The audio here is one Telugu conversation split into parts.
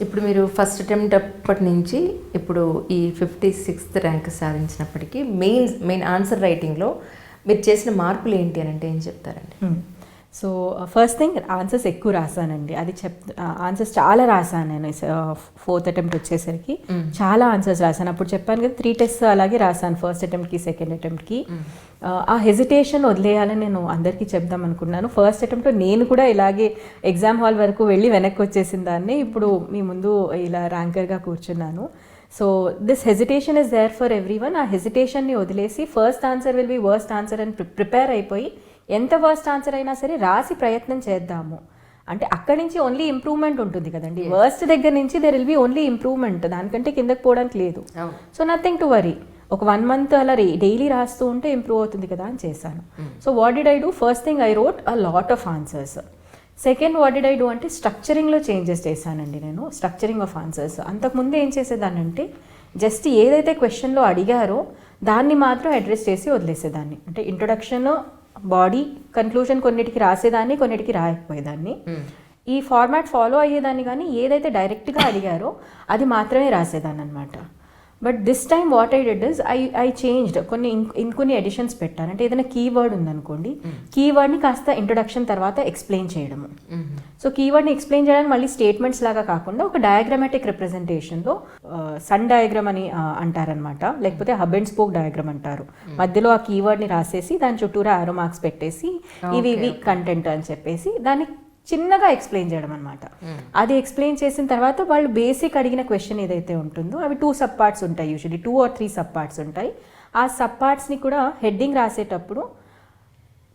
ఇప్పుడు మీరు ఫస్ట్ అటెంప్ట్ అప్పటి నుంచి ఇప్పుడు ఈ 56th ర్యాంక్ సాధించినప్పటికీ మెయిన్ ఆన్సర్ రైటింగ్లో మీరు చేసిన మార్పులు ఏంటి అని అంటే ఏం చెప్తారండి? సో ఫస్ట్ థింగ్ ఆన్సర్స్ ఎక్కువ రాసానండి. అది ఆన్సర్స్ చాలా రాసాను నేను. 4th అటెంప్ట్ వచ్చేసరికి చాలా ఆన్సర్స్ రాసాను. అప్పుడు చెప్పాను కదా 3 tests అలాగే రాసాను, ఫస్ట్ అటెంప్ట్కి సెకండ్ అటెంప్ట్కి. ఆ హెజిటేషన్ వదిలేయాలని నేను అందరికీ చెప్దాం అనుకున్నాను. ఫస్ట్ అటెంప్ట్లో నేను కూడా ఇలాగే ఎగ్జామ్ హాల్ వరకు వెళ్ళి వెనక్కి వచ్చేసిన దాన్ని ఇప్పుడు మీ ముందు ఇలా ర్యాంకర్గా కూర్చున్నాను. So this hesitation is there for everyone. ఆ హెజిటేషన్ని వదిలేసి first answer will be worst answer అని ప్రిపేర్ అయిపోయి ఎంత వర్స్ట్ ఆన్సర్ అయినా సరే రాసి ప్రయత్నం చేద్దాము. అంటే అక్కడి నుంచి ఓన్లీ ఇంప్రూవ్మెంట్ ఉంటుంది కదండి. వర్స్ట్ దగ్గర నుంచి there will be only improvement, దానికంటే కిందకి పోవడానికి లేదు. So nothing to worry. ఒక 1 month అలా డైలీ రాస్తూ ఉంటే ఇంప్రూవ్ అవుతుంది కదా అని చేశాను. So what did I do? First thing I wrote a lot of answers. Second what did I do అంటే స్ట్రక్చరింగ్లో చేంజెస్ చేశానండి నేను. Structuring of answers. అంతకుముందు ఏం చేసేదానంటే జస్ట్ ఏదైతే క్వశ్చన్లో అడిగారో దాన్ని మాత్రం అడ్రస్ చేసి వదిలేసేదాన్ని. అంటే ఇంట్రొడక్షన్, బాడీ, కన్క్లూజన్ కొన్నిటికి రాసేదాన్ని, కొన్నిటికి రాయకపోయేదాన్ని. ఈ ఫార్మాట్ ఫాలో అయ్యేదాన్ని, కానీ ఏదైతే డైరెక్ట్గా అడిగారో అది మాత్రమే రాసేదాన్ని అనమాట. But this time what I did is I changed. కొన్ని ఎడిషన్స్ పెట్టాను. అంటే ఏదైనా కీవర్డ్ ఉందనుకోండి, కీవర్డ్ని కాస్త ఇంట్రొడక్షన్ తర్వాత ఎక్స్ప్లెయిన్ చేయడము. సో కీవర్డ్ని ఎక్స్ప్లెయిన్ చేయడానికి మళ్ళీ స్టేట్మెంట్స్ లాగా కాకుండా ఒక డయాగ్రామాటిక్ రిప్రజెంటేషన్లో, సన్ డయాగ్రామ్ అని అంటారనమాట, లేకపోతే హబ్ అండ్ స్పోక్ డయాగ్రామ్ అంటారు. మధ్యలో ఆ కీవర్డ్ని రాసేసి దాని చుట్టూరా ఆరో మార్క్స్ పెట్టేసి ఇవి కంటెంట్ అని చెప్పేసి దాన్ని చిన్నగా ఎక్స్ప్లెయిన్ చేయడం అనమాట. అది ఎక్స్ప్లెయిన్ చేసిన తర్వాత వాళ్ళు బేసిక్ అడిగిన క్వశ్చన్ ఏదైతే ఉంటుందో అవి 2 sub parts ఉంటాయి, యూజువలీ 2 or 3 sub parts ఉంటాయి. ఆ సబ్ పార్ట్స్ని కూడా హెడ్డింగ్ రాసేటప్పుడు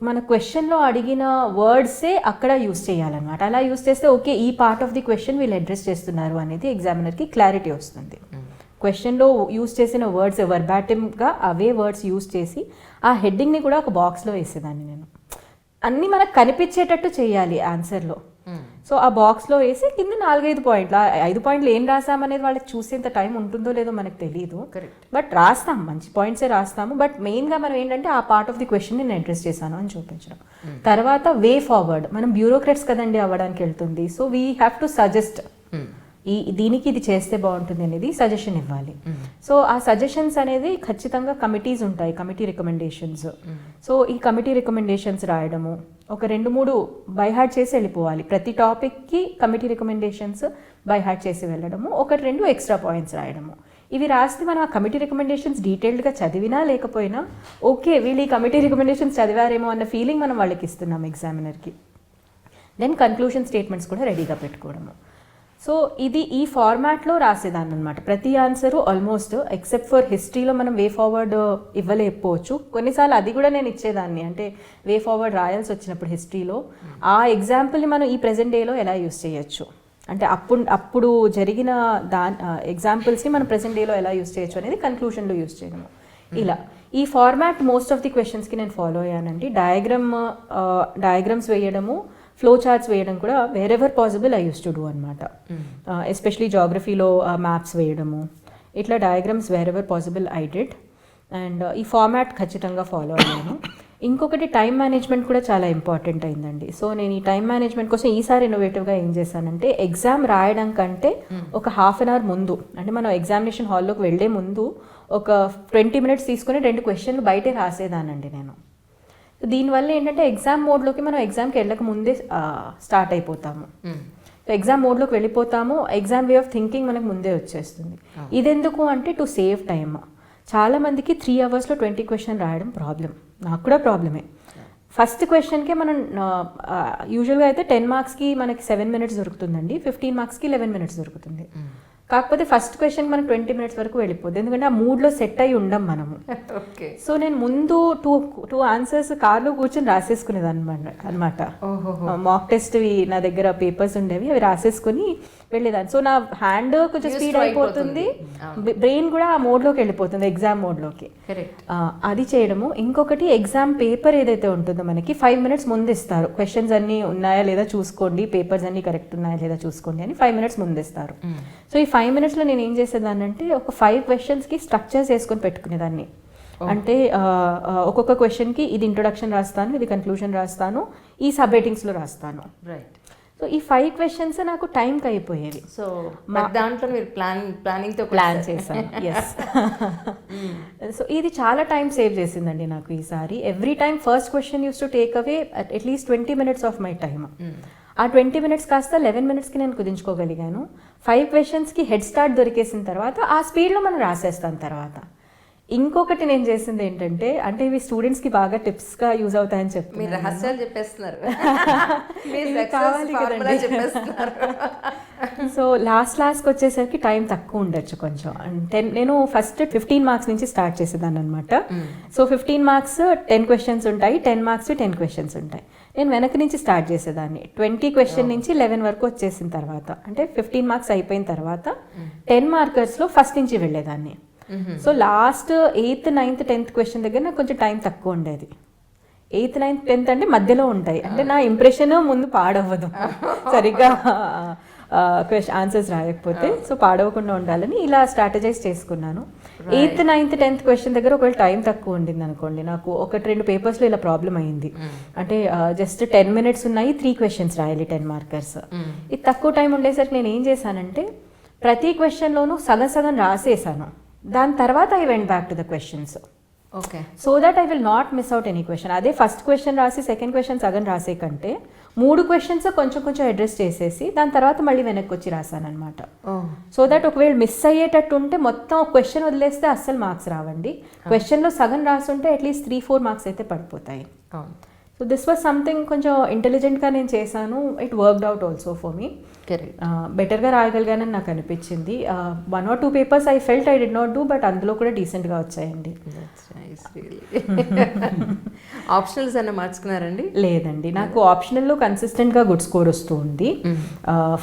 మన క్వశ్చన్లో అడిగిన వర్డ్సే అక్కడ యూస్ చేయాలన్నమాట. అలా యూస్ చేస్తే ఓకే, ఈ పార్ట్ ఆఫ్ ది క్వశ్చన్ వీళ్ళు అడ్రస్ చేస్తున్నారు అనేది ఎగ్జామినర్కి క్లారిటీ వస్తుంది. క్వశ్చన్లో యూస్ చేసిన వర్డ్స్ వర్బాటిమ్గా అవే వర్డ్స్ యూస్ చేసి ఆ హెడ్డింగ్ని కూడా ఒక బాక్స్లో వేసేదాన్ని నేను. అన్నీ మనకు కనిపించేటట్టు చేయాలి ఆన్సర్లో. సో ఆ బాక్స్లో వేసి కింద 4-5 పాయింట్లు, 5 పాయింట్లు ఏం రాసామనేది వాళ్ళకి చూసేంత టైం ఉంటుందో లేదో మనకు తెలియదు. బట్ రాస్తాం, మంచి పాయింట్సే రాస్తాము. బట్ మెయిన్గా మనం ఏంటంటే ఆ పార్ట్ ఆఫ్ ది క్వశ్చన్ నేను అడ్రస్ చేశాను అని చూపించడం. తర్వాత వే ఫార్వర్డ్. మనం బ్యూరోక్రాట్స్ కదండి అవ్వడానికి వెళ్తుంది. So we have to suggest, దీనికి ఇది చేస్తే బాగుంటుంది అనేది సజెషన్ ఇవ్వాలి. సో ఆ సజెషన్స్ అనేది ఖచ్చితంగా కమిటీస్ ఉంటాయి, కమిటీ రికమెండేషన్స్. సో ఈ కమిటీ రికమెండేషన్స్ రాయడము, ఒక 2-3 బై హార్ట్ చేసి వెళ్ళిపోవాలి. ప్రతి టాపిక్కి కమిటీ రికమెండేషన్స్ బై హార్ట్ చేసి వెళ్ళడము, 1-2 ఎక్స్ట్రా పాయింట్స్ రాయడము. ఇవి రాస్తే మనం ఆ కమిటీ రికమెండేషన్స్ డీటెయిల్డ్గా చదివినా లేకపోయినా ఓకే వీళ్ళు ఈ కమిటీ రికమెండేషన్స్ చదివారేమో అన్న ఫీలింగ్ మనం వాళ్ళకి ఇస్తున్నాం ఎగ్జామినర్కి. దెన్ కన్క్లూషన్ స్టేట్మెంట్స్ కూడా రెడీగా పెట్టుకోవడము. సో ఇది ఈ ఫార్మాట్లో రాసేదాన్ని అనమాట. ప్రతి ఆన్సరు ఆల్మోస్ట్ ఎక్సెప్ట్ ఫర్ హిస్టరీలో మనం వే ఫార్వర్డ్ ఇవ్వలేకపోవచ్చు. కొన్నిసార్లు అది కూడా నేను ఇచ్చేదాన్ని. అంటే వే ఫార్వర్డ్ రాయాల్సి వచ్చినప్పుడు హిస్టరీలో ఆ ఎగ్జాంపుల్ని మనం ఈ ప్రెజెంట్ డేలో ఎలా యూస్ చేయొచ్చు, అంటే అప్పుడు జరిగిన ఎగ్జాంపుల్స్ని మనం ప్రెజెంట్ డేలో ఎలా యూస్ చేయొచ్చు అనేది కన్క్లూషన్లో యూస్ చేయడము. ఇలా ఈ ఫార్మాట్ మోస్ట్ ఆఫ్ ది క్వశ్చన్స్కి నేను ఫాలో అయ్యానండి. డయాగ్రామ్స్ వేయడము, ఫ్లో చార్ట్స్ వేయడం కూడా wherever possible I use to do అనమాట. ఎస్పెషలీ జాగ్రఫీలో మ్యాప్స్ వేయడము, ఇట్లా diagrams wherever possible I did. And ఈ ఫార్మాట్ ఖచ్చితంగా ఫాలో అయ్యాను. ఇంకొకటి టైం మేనేజ్మెంట్ కూడా చాలా ఇంపార్టెంట్ అయిందండి. సో నేను ఈ టైం మేనేజ్మెంట్ కోసం ఈసారి ఇన్నోవేటివ్గా ఏం చేశానంటే ఎగ్జామ్ రాయడం కంటే ఒక 1/2 hour ముందు, అంటే మనం ఎగ్జామినేషన్ హాల్లోకి వెళ్ళే ముందు ఒక 20 minutes తీసుకుని 2 questions బయటే రాసేదానండి నేను. దీనివల్ల ఏంటంటే ఎగ్జామ్ మోడ్లోకి మనం ఎగ్జామ్కి వెళ్ళక ముందే స్టార్ట్ అయిపోతాము. ఎగ్జామ్ మోడ్లోకి వెళ్ళిపోతాము, ఎగ్జామ్ వే ఆఫ్ థింకింగ్ మనకు ముందే వచ్చేస్తుంది. ఇదెందుకు అంటే టు సేవ్ టైమ్. చాలామందికి 3 hours 20 questions రాయడం ప్రాబ్లం, నాకు కూడా ప్రాబ్లమే. ఫస్ట్ క్వశ్చన్కే మనం యూజువల్గా అయితే 10 marksకి మనకి 7 minutes దొరుకుతుందండి, 15 marksకి 11 minutes దొరుకుతుంది. కాకపోతే ఫస్ట్ క్వశ్చన్ మనకు 20 minutes వరకు వెళ్ళిపోద్ది, ఎందుకంటే ఆ మూడ్లో సెట్ అయ్యి ఉండం మనము. సో నేను ముందు టూ ఆన్సర్స్ కార్లో కూర్చొని రాసేసుకునేది అనమాట. మాక్ టెస్ట్వి నా దగ్గర పేపర్స్ ఉండేవి, అవి రాసేసుకుని వెళ్ళేదాన్ని. సో నా హ్యాండ్ కొంచెం స్పీడ్ అయిపోతుంది, బ్రెయిన్ కూడా ఆ మోడ్లోకి వెళ్ళిపోతుంది, ఎగ్జామ్ మోడ్లోకి. అది చేయడము. ఇంకొకటి ఎగ్జామ్ పేపర్ ఏదైతే ఉంటుందో మనకి 5 minutes ముందు ఇస్తారు. క్వశ్చన్స్ అన్నీ ఉన్నాయా లేదా చూసుకోండి, పేపర్స్ అన్నీ కరెక్ట్ ఉన్నాయా లేదా చూసుకోండి అని 5 minutes ముందు ఇస్తారు. సో ఈ 5 minutesలో నేను ఏం చేసేదాన్ని అంటే ఒక 5 questionsకి స్ట్రక్చర్స్ వేసుకొని పెట్టుకునేదాన్ని. అంటే ఒక్కొక్క క్వశ్చన్కి ఇది ఇంట్రొడక్షన్ రాస్తాను, ఇది కన్క్లూజన్ రాస్తాను, ఈ సబ్ హెడ్డింగ్స్లో రాస్తాను. రైట్. సో ఈ 5 క్వశ్చన్స్ నాకు టైంకి అయిపోయేవి. సో దాంట్లో మీరు ప్లానింగ్తో ప్లాన్ చేశాను. ఎస్. సో ఇది చాలా టైం సేవ్ చేసిందండి నాకు ఈసారి. Every time first question use to take away at least 20 minutes of my time. ఆ 20 minutes కాస్త 11 minutesకి నేను కుదించుకోగలిగాను. 5 questionస్కి హెడ్ స్టార్ట్ దొరికేసిన తర్వాత ఆ స్పీడ్లో మనం రాసేస్తాం తర్వాత. ఇంకొకటి నేను చేసింది ఏంటంటే, అంటే ఇవి స్టూడెంట్స్కి బాగా టిప్స్గా యూజ్ అవుతాయని చెప్పి మీరు రహస్యాలు చెప్పేస్తున్నారు. కావాలి కదండి. సో లాస్ట్కి వచ్చేసరికి టైం తక్కువ ఉండొచ్చు కొంచెం. నేను ఫస్ట్ 15 marks నుంచి స్టార్ట్ చేసేదాన్ని అనమాట. సో 15 marks 10 questions ఉంటాయి, 10 marks 10 questions ఉంటాయి. నేను వెనక నుంచి స్టార్ట్ చేసేదాన్ని. 20 question నుంచి 11 వరకు వచ్చేసిన తర్వాత, అంటే 15 marks అయిపోయిన తర్వాత 10 markersలో ఫస్ట్ నుంచి వెళ్ళేదాన్ని. So last 8th, 9th, 10th question దగ్గర నాకు కొంచెం టైం తక్కువ ఉండేది. 8th, 9th, 10th అంటే మధ్యలో ఉంటాయి. అంటే నా ఇంప్రెషన్ ముందు పాడవ్వదు సరిగ్గా ఆన్సర్స్ రాయకపోతే. సో పాడవకుండా ఉండాలని ఇలా స్ట్రాటజైజ్ చేసుకున్నాను. 8th, 9th, 10th క్వశ్చన్ దగ్గర ఒకవేళ టైం తక్కువ ఉండింది అనుకోండి, నాకు 1-2 పేపర్స్లో ఇలా ప్రాబ్లం అయింది. అంటే జస్ట్ 10 minutes ఉన్నాయి, 3 questions రాయాలి, 10 markers. ఇది తక్కువ టైం ఉండేసరికి నేను ఏం చేశానంటే ప్రతి క్వశ్చన్లోనూ సగం రాసేసాను. దాని తర్వాత I went back to the questions. Okay. So that I will not miss out any question. అదే ఫస్ట్ క్వశ్చన్ రాసి సెకండ్ క్వశ్చన్ సగం రాసే కంటే 3 questions కొంచెం అడ్రస్ చేసేసి దాని తర్వాత మళ్ళీ వెనక్కి వచ్చి రాశాను అనమాట. సో దట్ ఒకవేళ మిస్ అయ్యేటట్టు ఉంటే మొత్తం క్వశ్చన్ వదిలేస్తే అస్సలు మార్క్స్ రావండి. క్వశ్చన్లో సగం రాసుంటే అట్లీస్ట్ 3-4 marks అయితే పడిపోతాయి. సో దిస్ వాజ్ సంథింగ్ కొంచెం ఇంటెలిజెంట్గా నేను చేశాను. It worked out also for me. బెటర్గా రాయగలిగానని నాకు అనిపించింది. 1 or 2 papers I felt I did not do, but అందులో కూడా డీసెంట్గా వచ్చాయండి. ఆప్షనల్స్ అన్న మార్చుకున్నారండి? లేదండి, నాకు ఆప్షనల్లో కన్సిస్టెంట్గా గుడ్ స్కోర్ వస్తూ ఉంది.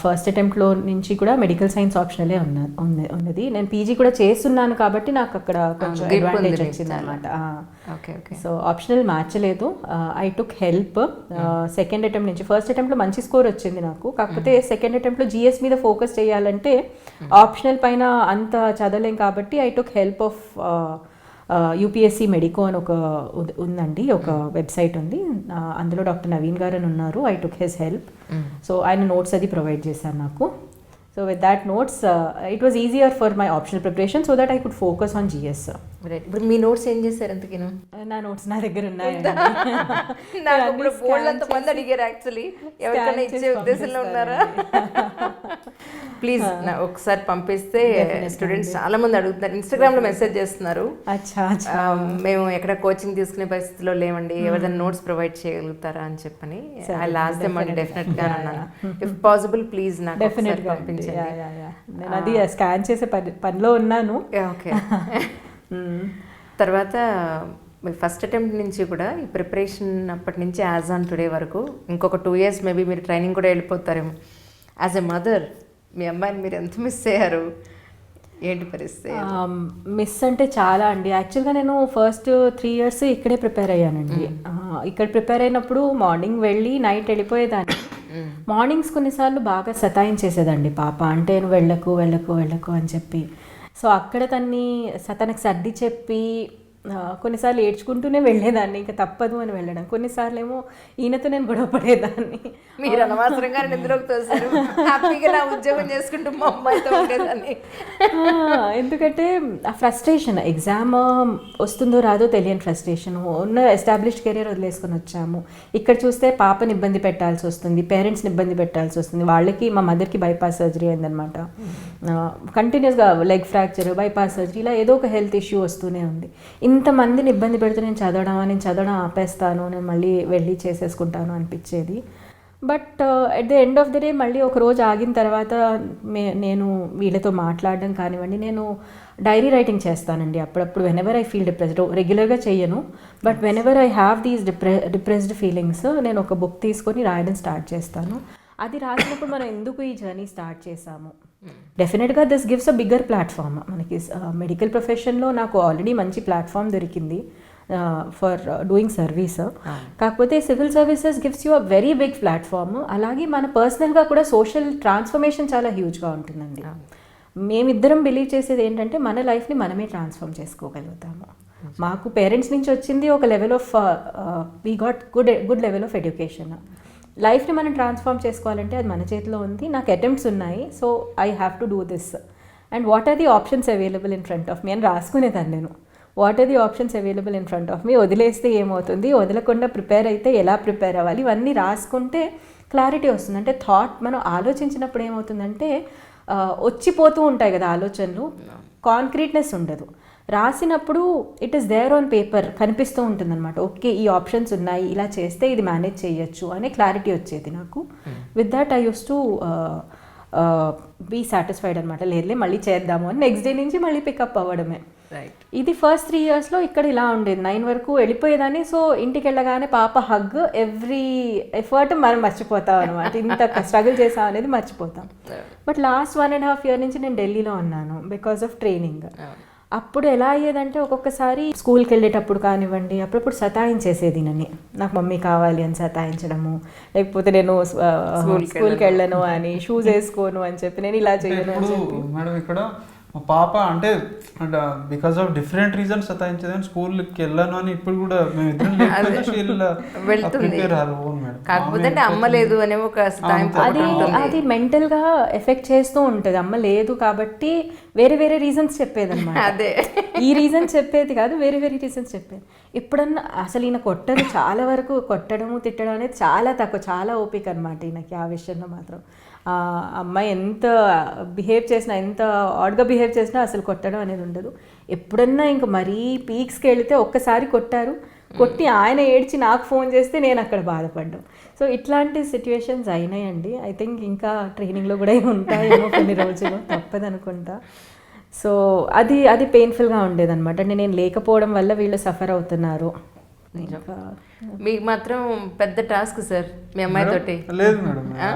ఫస్ట్ అటెంప్ట్లో నుంచి కూడా మెడికల్ సైన్స్ ఆప్షనలే ఉన్నది. నేను పీజీ కూడా చేస్తున్నాను కాబట్టి నాకు అక్కడ కొంచెం అడ్వాంటేజ్ వచ్చింది అనమాట. సో ఆప్షనల్ మార్చలేదు. I took help second attempt నుంచి. ఫస్ట్ అటెంప్ట్లో మంచి స్కోర్ వచ్చింది నాకు, కాకపోతే సెకండ్ అటెంప్ట్లో జిఎస్ మీద ఫోకస్ చేయాలంటే ఆప్షనల్ పైన అంత చదవలేం కాబట్టి I took help of UPSC medico అని ఒక ఉందండి, ఒక వెబ్సైట్ ఉంది. అందులో డాక్టర్ నవీన్ గారు అని ఉన్నారు. I took his help. So ఆయన నోట్స్ అది ప్రొవైడ్ చేశారు నాకు. So with that notes it was easier for my optional preparation so that I could focus on GS. ఇప్పుడు మీ నోట్స్ ఏం చేశారు అంతకేను? నా నోట్స్ నా దగ్గర ఉన్నాయండి. మంది అడిగారు యాక్చువల్లీ, ఎవరికైనా ఇచ్చే ఉద్దేశంలో ఉన్నారా? ప్లీజ్ ఒకసారి పంపిస్తే స్టూడెంట్స్ చాలా మంది అడుగుతున్నారు, ఇన్స్టాగ్రామ్ లో మెసేజ్ చేస్తున్నారు. మేము ఎక్కడ కోచింగ్ తీసుకునే పరిస్థితిలో లేవండి, ఎవరైనా నోట్స్ ప్రొవైడ్ చేయగలుగుతారా అని చెప్పని. ఐ లాస్ట్ దెమ్ అండి, డెఫినెట్ గా అన్నాను. ఇఫ్ పాసిబుల్ ప్లీజ్ నాకు డెఫినెట్గా పంపించండి. నేను అది స్కాన్ చేసే పనిలో ఉన్నాను. ఓకే. తర్వాత ఫస్ట్ అటెంప్ట్ నుంచి కూడా ఈ ప్రిపరేషన్ అప్పటి నుంచి యాజ్ ఆన్ టుడే వరకు ఇంకొక 2 years మేబీ మీరు ట్రైనింగ్ కూడా వెళ్ళిపోతారేమో. యాజ్ ఎ మదర్ మీ అమ్మాయిని మీరు ఎంత మిస్ అయ్యారు? ఏంటి పరిస్థితి? మిస్ అంటే చాలా అండి. యాక్చువల్గా నేను ఫస్ట్ 3 years ఇక్కడే ప్రిపేర్ అయ్యానండి. ఇక్కడ ప్రిపేర్ అయినప్పుడు మార్నింగ్ వెళ్ళి నైట్ వెళ్ళిపోయేదాన్ని. మార్నింగ్స్ కొన్నిసార్లు బాగా సతాయించేసేదండి పాప, అంటే నువ్వు వెళ్ళకు అని చెప్పి. సో అక్కడ తనకి సర్ది చెప్పి కొన్నిసార్లు ఏడ్చుకుంటూనే వెళ్ళేదాన్ని, ఇంకా తప్పదు అని వెళ్ళడం. కొన్నిసార్లు ఏమో ఈయనతో నేను గొడవ పడేదాన్ని. మీరు అనవసరంగా నిద్రలోకి తోసారు, హ్యాపీగా నా ఉద్యోగం చేసుకుంటూ మా అమ్మాయితో ఉండేదాన్ని. ఎందుకంటే ఆ ఫ్రస్ట్రేషన్, ఎగ్జామ్ వస్తుందో రాదో తెలియని ఫ్రస్ట్రేషన్. ఉన్న ఎస్టాబ్లిష్డ్ కెరియర్ వదిలేసుకొని వచ్చాము, ఇక్కడ చూస్తే పాపని ఇబ్బంది పెట్టాల్సి వస్తుంది, పేరెంట్స్ని ఇబ్బంది పెట్టాల్సి వస్తుంది. వాళ్ళకి మా మదర్కి బైపాస్ సర్జరీ అయిందనమాట. కంటిన్యూస్గా లెగ్ ఫ్రాక్చర్, బైపాస్ సర్జరీ, ఇలా ఏదో ఒక హెల్త్ ఇష్యూ వస్తూనే ఉంది. ఇంతమందిని ఇబ్బంది పెడితే నేను చదవడం ఆపేస్తాను, నేను మళ్ళీ వెళ్ళి చేసేసుకుంటాను అనిపించేది. But at the end of the day మళ్ళీ ఒక రోజు ఆగిన తర్వాత నేను వీళ్ళతో మాట్లాడడం కానివ్వండి, నేను డైరీ రైటింగ్ చేస్తానండి అప్పుడప్పుడు. వెనెవర్ ఐ ఫీల్ డిప్రెస్డ్, రెగ్యులర్గా చెయ్యను, but whenever I have these depressed feelings నేను ఒక బుక్ తీసుకొని రాయడం స్టార్ట్ చేస్తాను. అది రాసినప్పుడు మనం ఎందుకు ఈ జర్నీ స్టార్ట్ చేసాము, డెఫినెట్గా this gives a bigger platform. మనకి మెడికల్ ప్రొఫెషన్లో నాకు ఆల్రెడీ మంచి ప్లాట్ఫామ్ దొరికింది ఫర్ డూయింగ్ సర్వీస్. కాకపోతే civil services gives you a very big platform. అలాగే మన పర్సనల్గా కూడా సోషల్ ట్రాన్స్ఫర్మేషన్ చాలా హ్యూజ్గా ఉంటుందండి. మేమిద్దరం బిలీవ్ చేసేది ఏంటంటే మన లైఫ్ని మనమే ట్రాన్స్ఫార్మ్ చేసుకోగలుగుతాము. మాకు పేరెంట్స్ నుంచి వచ్చింది ఒక level of we got good level of education. లైఫ్ని మనం ట్రాన్స్ఫార్మ్ చేసుకోవాలంటే అది మన చేతిలో ఉంది. నాకు అటెంప్ట్స్ ఉన్నాయి, so I have to do this. And what are the options available in front of me అని రాసుకునేదాన్ని నేను. What are the options available in front of me, వదిలేస్తే ఏమవుతుంది, వదలకుండా ప్రిపేర్ అయితే ఎలా ప్రిపేర్ అవ్వాలి, ఇవన్నీ రాసుకుంటే క్లారిటీ వస్తుంది. అంటే థాట్ మనం ఆలోచించినప్పుడు ఏమవుతుందంటే వచ్చిపోతూ ఉంటాయి కదా ఆలోచనలు, కాంక్రీట్నెస్ ఉండదు. రాసినప్పుడు it is there on paper, కనిపిస్తూ ఉంటుంది అనమాట. ఓకే ఈ ఆప్షన్స్ ఉన్నాయి, ఇలా చేస్తే ఇది మేనేజ్ చేయొచ్చు అనే క్లారిటీ వచ్చేది నాకు. With that I use to be satisfied అనమాట. లేదులే మళ్ళీ చేద్దాము అని నెక్స్ట్ డే నుంచి మళ్ళీ పికప్ అవ్వడమే. ఇది ఫస్ట్ 3 yearsలో ఇక్కడ ఇలా ఉండేది. 9 వరకు వెళ్ళిపోయేదాన్ని. సో ఇంటికి వెళ్ళగానే పాప హగ్, ఎవ్రీ ఎఫర్ట్ మనం మర్చిపోతాం అనమాట. ఇంత స్ట్రగుల్ చేసాం అనేది మర్చిపోతాం. బట్ లాస్ట్ 1.5 year నుంచి నేను ఢిల్లీలో ఉన్నాను బికాస్ ఆఫ్ ట్రైనింగ్. అప్పుడు ఎలా అయ్యేదంటే ఒక్కొక్కసారి స్కూల్కి వెళ్ళేటప్పుడు కానివ్వండి, అప్పుడప్పుడు సతాయించేసేది నన్ను. నాకు మమ్మీ కావాలి అని సతాయించడము, లేకపోతే నేను స్కూల్కి వెళ్ళను అని, షూస్ వేసుకోను అని చెప్పి, నేను ఇలా చేయను అని చెప్పి. మేడం ఇక్కడ మా పాప అంటే బికాస్ ఆఫ్ డిఫరెంట్ రీజన్స్ సతాయించేదని స్కూల్కి వెళ్ళాను అని ఇప్పుడు కూడా మేము వెళ్తుంది. కాకపోతే అమ్మ లేదు అనే ఒక అది మెంటల్గా ఎఫెక్ట్ చేస్తూ ఉంటుంది. అమ్మ లేదు కాబట్టి వేరే వేరే రీజన్స్ చెప్పేది అనమాట. అదే ఈ రీజన్స్ చెప్పేది కాదు, వేరే వేరే రీజన్స్ చెప్పేది. ఎప్పుడన్నా అసలు ఈయన కొట్టరు, చాలా వరకు కొట్టడము తిట్టడం అనేది చాలా తక్కువ, చాలా ఓపిక అనమాట ఈయనకి ఆ విషయంలో మాత్రం. అమ్మాయి ఎంత బిహేవ్ చేసినా, ఎంత ఆడ్గా బిహేవ్ చేసినా అసలు కొట్టడం అనేది ఉండదు. ఎప్పుడన్నా ఇంక మరీ పీక్స్కి వెళితే ఒక్కసారి కొట్టారు, కొట్టి ఆయన ఏడ్చి నాకు ఫోన్ చేస్తే నేను అక్కడ బాధపడ్డాం. సో ఇట్లాంటి సిచ్యువేషన్స్ అయినాయండి. ఐ థింక్ ఇంకా ట్రైనింగ్లో కూడా ఉంటాయేమో కొన్ని రోజులు, తప్పదనుకుంటా. సో అది పెయిన్ఫుల్గా ఉండేదన్నమాట. అంటే నేను లేకపోవడం వల్ల వీళ్ళు సఫర్ అవుతున్నారు. మీకు మాత్రం పెద్ద టాస్క్ సార్ మీ అమ్మాయి తోటి. లేదు మేడం,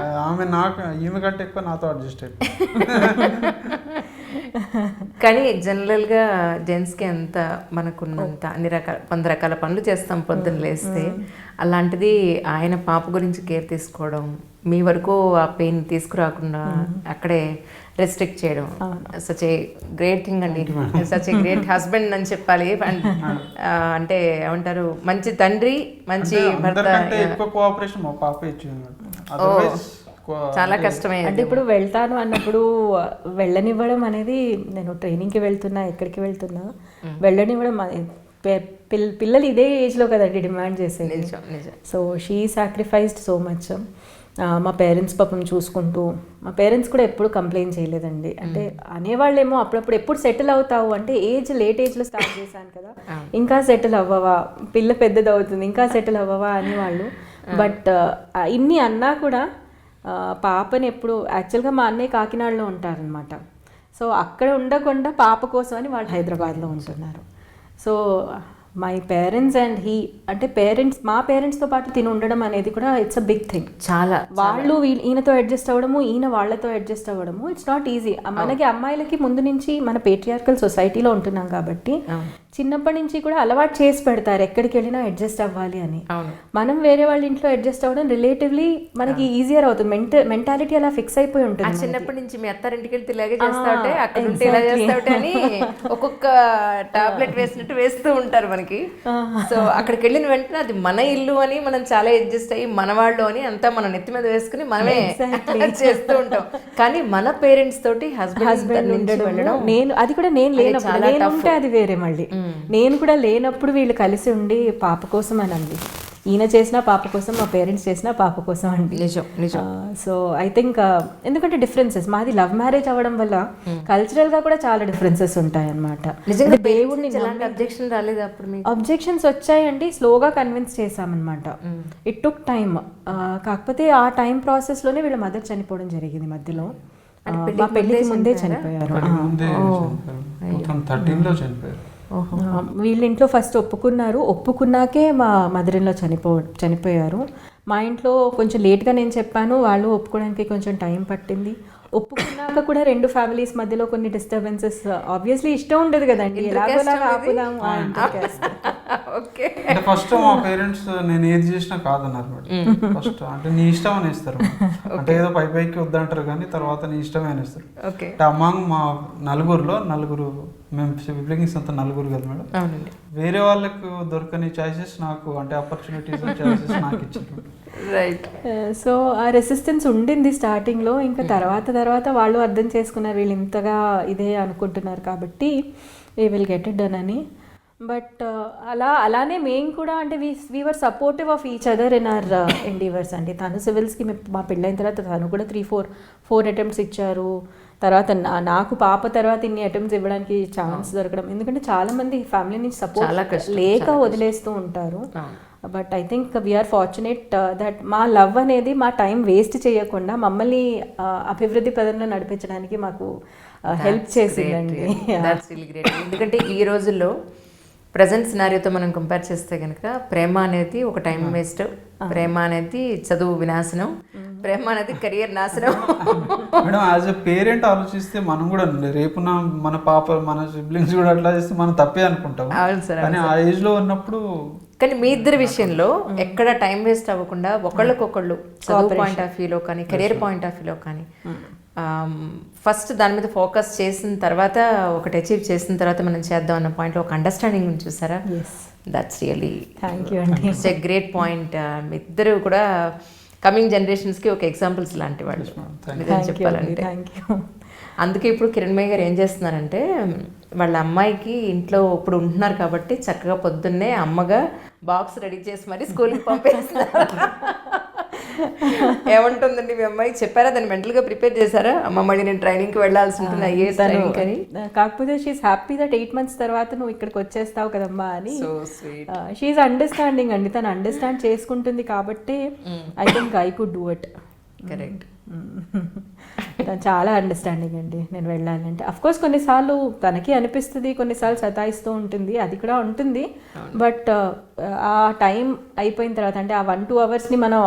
ఆమె ఈమె కంటే ఎక్కువ నాతో అడ్జస్ట్ అయిపోయింది. కానీ జనరల్గా జెంట్స్కి ఎంత మనకున్నంత అన్ని రకాల 100 రకాల పనులు చేస్తాం పొద్దున్న లేస్తే. అలాంటిది ఆయన పాప గురించి కేర్ తీసుకోవడం, మీ వరకు ఆ పెయిన్ తీసుకురాకుండా అక్కడే రెస్ట్రిక్ట్ చేయడం, సచ్ ఏ గ్రేట్ థింగ్ అండి. సచ్ ఏ గ్రేట్ హస్బెండ్ అని చెప్పాలి. అంటే ఏమంటారు, మంచి తండ్రి, మంచి భర్త. కోఆపరేషన్ మా పాప ఇచ్చింది. చాలా కష్టమే. అంటే ఇప్పుడు వెళ్తాను అన్నప్పుడు వెళ్ళనివ్వడం అనేది, నేను ట్రైనింగ్కి వెళ్తున్నా, ఎక్కడికి వెళ్తున్నా వెళ్ళనివ్వడం, పిల్లలు ఇదే ఏజ్లో కదండి డిమాండ్ చేసేది. So she sacrificed so much. మా పేరెంట్స్ పాపం చూసుకుంటూ, మా పేరెంట్స్ కూడా ఎప్పుడు కంప్లైంట్ చేయలేదండి. అంటే అనేవాళ్ళేమో అప్పుడప్పుడు, ఎప్పుడు సెటిల్ అవుతావు అంటే, లేట్ ఏజ్లో స్టార్ట్ చేశాను కదా, ఇంకా సెటిల్ అవ్వవా, పిల్ల పెద్దది అవుతుంది, ఇంకా సెటిల్ అవ్వవా అనేవాళ్ళు. బట్ ఇన్ని అన్నా కూడా పాపని ఎప్పుడు, యాక్చువల్గా మా అన్నయ్య కాకినాడలో ఉంటారనమాట. సో అక్కడ ఉండకుండా పాప కోసం అని వాళ్ళు హైదరాబాద్లో ఉంటున్నారు. So my parents and he, అంటే మా పేరెంట్స్తో పాటు తిని ఉండడం అనేది కూడా ఇట్స్ అ బిగ్ థింగ్. చాలా వాళ్ళు ఈయనతో అడ్జస్ట్ అవ్వడము, ఈయన వాళ్ళతో అడ్జస్ట్ అవ్వడము, ఇట్స్ నాట్ ఈజీ. మనకి అమ్మాయిలకి ముందు నుంచి మన పేట్రియార్కల్ సొసైటీలో ఉంటున్నాం కాబట్టి చిన్నప్పటి నుంచి కూడా అలవాటు చేసి పెడతారు, ఎక్కడికి వెళ్ళినా అడ్జస్ట్ అవ్వాలి అని. మనం వేరే వాళ్ళ ఇంట్లో అడ్జస్ట్ అవ్వడం రిలేటివ్లీ మనకి ఈజియర్ అవుతుంది. మెంటాలిటీ అలా ఫిక్స్ అయిపోయి ఉంటుంది. చిన్నప్పటి నుంచి మీ అత్తారింటికి వెళ్తే ఇలాగే చేస్తా ఉంటే, అక్కడ ఉంటే ఇలా చేస్తా ఉంటే అని ఒక్కొక్క టాబ్లెట్ వేసినట్టు వేస్తూ ఉంటారు మనకి. సో అక్కడికి వెళ్ళిన వెంటనే అది మన ఇల్లు అని మనం చాలా అడ్జస్ట్ అయ్యి, మన వాళ్ళు అని అంతా మనం నెత్తి మీద వేసుకుని మనమే చేస్తూ ఉంటాం. కానీ మన పేరెంట్స్ తోటి హస్బెండ్ నుంచి వెళ్ళడం, అది కూడా నేను లేనప్పుడు అది వేరే. మళ్ళీ నేను కూడా లేనప్పుడు వీళ్ళు కలిసి ఉండి పాప కోసం అని అండి, ఈయన చేసిన పాప కోసం, మా పేరెంట్స్ చేసిన పాప కోసం అండి. నిజం. సో ఐ థింక్ ఎందుకంటే డిఫరెన్సెస్, మాది లవ్ మ్యారేజ్ అవ్వడం వల్ల కల్చరల్ గా కూడా చాలా డిఫరెన్సెస్ ఉంటాయి అన్నమాట. దేవుడిని అబ్జెక్షన్ రాలేదు అప్పుడు? అబ్జెక్షన్స్ వచ్చాయండి, స్లోగా కన్విన్స్ చేసామన్నమాట. It took time. కాకపోతే ఆ టైం ప్రాసెస్ లోనే వీళ్ళ మదర్ చనిపోవడం జరిగింది మధ్యలో. మా పెళ్లికి ముందే చనిపోయారు. వీళ్ళ ఇంట్లో ఫస్ట్ ఒప్పుకున్నాకే మా మదర్ ఇన్ లా చనిపోయారు. మా ఇంట్లో కొంచెం లేట్గా నేను చెప్పాను, వాళ్ళు ఒప్పుకోవడానికి కొంచెం టైం పట్టింది. ఒప్పుకున్నాక కూడా 2 ఫ్యామిలీస్ మధ్యలో కొన్ని డిస్టర్బెన్సెస్, ఆబ్వియస్లీ ఇష్టం ఉండదు కదండి, ఫస్ట్ మా పేరెంట్స్ నేను ఏది చేసినా కాదన్నారు మేడం. ఫస్ట్ అంటే నీ ఇష్టం అనేస్తారు, అంటే ఏదో పైకి వద్దంటారు కానీ తర్వాత నీ ఇష్టమే అనేస్తారు. అంటే అమ్మాంగ్ మా నలుగురు మేము సిబ్లింగ్స్ అంతా 4 కదా మేడం. వేరే వాళ్ళకు దొరకని చాయిసెస్ నాకు, అంటే ఆపర్చునిటీస్ చాయిసెస్ నాకు ఇచ్చారు. రైట్. సో ఆ రెసిస్టెన్స్ ఉండింది స్టార్టింగ్లో. ఇంకా తర్వాత వాళ్ళు అర్థం చేసుకున్నారు వీళ్ళు ఇంతగా ఇదే అనుకుంటున్నారు కాబట్టి we will get it done అని. బట్ అలానే మేము కూడా అంటే we were supportive of each other in our endeavours అండి. తను సివిల్స్కి మా పెళ్ళైన తర్వాత తను కూడా 4 అటెంప్ట్స్ ఇచ్చారు. తర్వాత నాకు పాప తర్వాత ఇన్ని అటెంప్ట్స్ ఇవ్వడానికి ఛాన్స్ దొరకడం, ఎందుకంటే చాలామంది ఫ్యామిలీ నుంచి సపోర్ట్ లేక వదిలేస్తూ ఉంటారు. But I think we are fortunate that మా లవ్ అనేది మా టైం వేస్ట్ చేయకుండా మమ్మల్ని అభివృద్ధి పదంలో నడిపించడానికి మాకు హెల్ప్ చేసిందండి. ఎందుకంటే ఈ రోజుల్లో ప్రజెంట్ సినారియోతో మనం కంపేర్ చేస్తే కనుక ప్రేమ అనేది ఒక టైం వేస్ట్, ప్రేమ అనేది చదువు వినాశనం, ప్రేమ అనేది కెరియర్ నాశనం. మేడం యాజ్ ఎ పేరెంట్ ఆలోచిస్తే మనం కూడా రేపు మన పాప మన సిబ్లింగ్స్ కూడా అట్లా చేస్తే మనం తప్పే అనుకుంటాం. కానీ ఆ ఏజ్ లో ఉన్నప్పుడు కానీ మీ ఇద్దరి విషయంలో ఎక్కడ టైం వేస్ట్ అవ్వకుండా ఒకళ్ళకొకళ్ళు చదువు పాయింట్ ఆఫ్ వ్యూలో కానీ కెరియర్ పాయింట్ ఆఫ్ వ్యూలో కానీ ఫస్ట్ దాని మీద ఫోకస్ చేసిన తర్వాత ఒకటి అచీవ్ చేసిన తర్వాత మనం చేద్దాం అన్న పాయింట్లో ఒక అండర్స్టాండింగ్ ఉంది చూసారా. That's really it's a great point. మీ ఇద్దరు కూడా కమింగ్ జనరేషన్స్కి ఒక ఎగ్జాంపుల్స్ లాంటి వాళ్ళు నిజం చెప్పాలంటే. అందుకే ఇప్పుడు కిరణ్మయ్య గారు ఏం చేస్తున్నారంటే వాళ్ళ అమ్మాయికి ఇంట్లో ఇప్పుడు ఉంటున్నారు కాబట్టి చక్కగా పొద్దున్నే అమ్మగా బాక్స్ రెడీ చేసి మరి స్కూల్కి పంపేస్తున్నారు. ఏమంటుందండి మీ అమ్మాయి, చెప్పారా దాన్ని మెంటల్గా ప్రిపేర్ చేశారా? అమ్మ మళ్ళీ నేను ట్రైనింగ్కి వెళ్ళాల్సి ఉంటుంది ఐఏఎస్ ట్రైనింగ్ అని. కాకపోతే షీఈస్ హ్యాపీ దట్ 8 months తర్వాత నువ్వు ఇక్కడికి వచ్చేస్తావు కదమ్మా అని. షీఈస్ అండర్స్టాండింగ్ అండి, తను అండర్స్టాండ్ చేసుకుంటుంది కాబట్టి I think I could do it. Correct. చాలా అండర్స్టాండింగ్ అండి నేను వెళ్ళాలంటే. అఫ్కోర్స్ కొన్నిసార్లు తనకి అనిపిస్తుంది, కొన్నిసార్లు సతాయిస్తూ ఉంటుంది, అది కూడా ఉంటుంది. బట్ ఆ టైం అయిపోయిన తర్వాత అంటే ఆ 1-2 hours మనం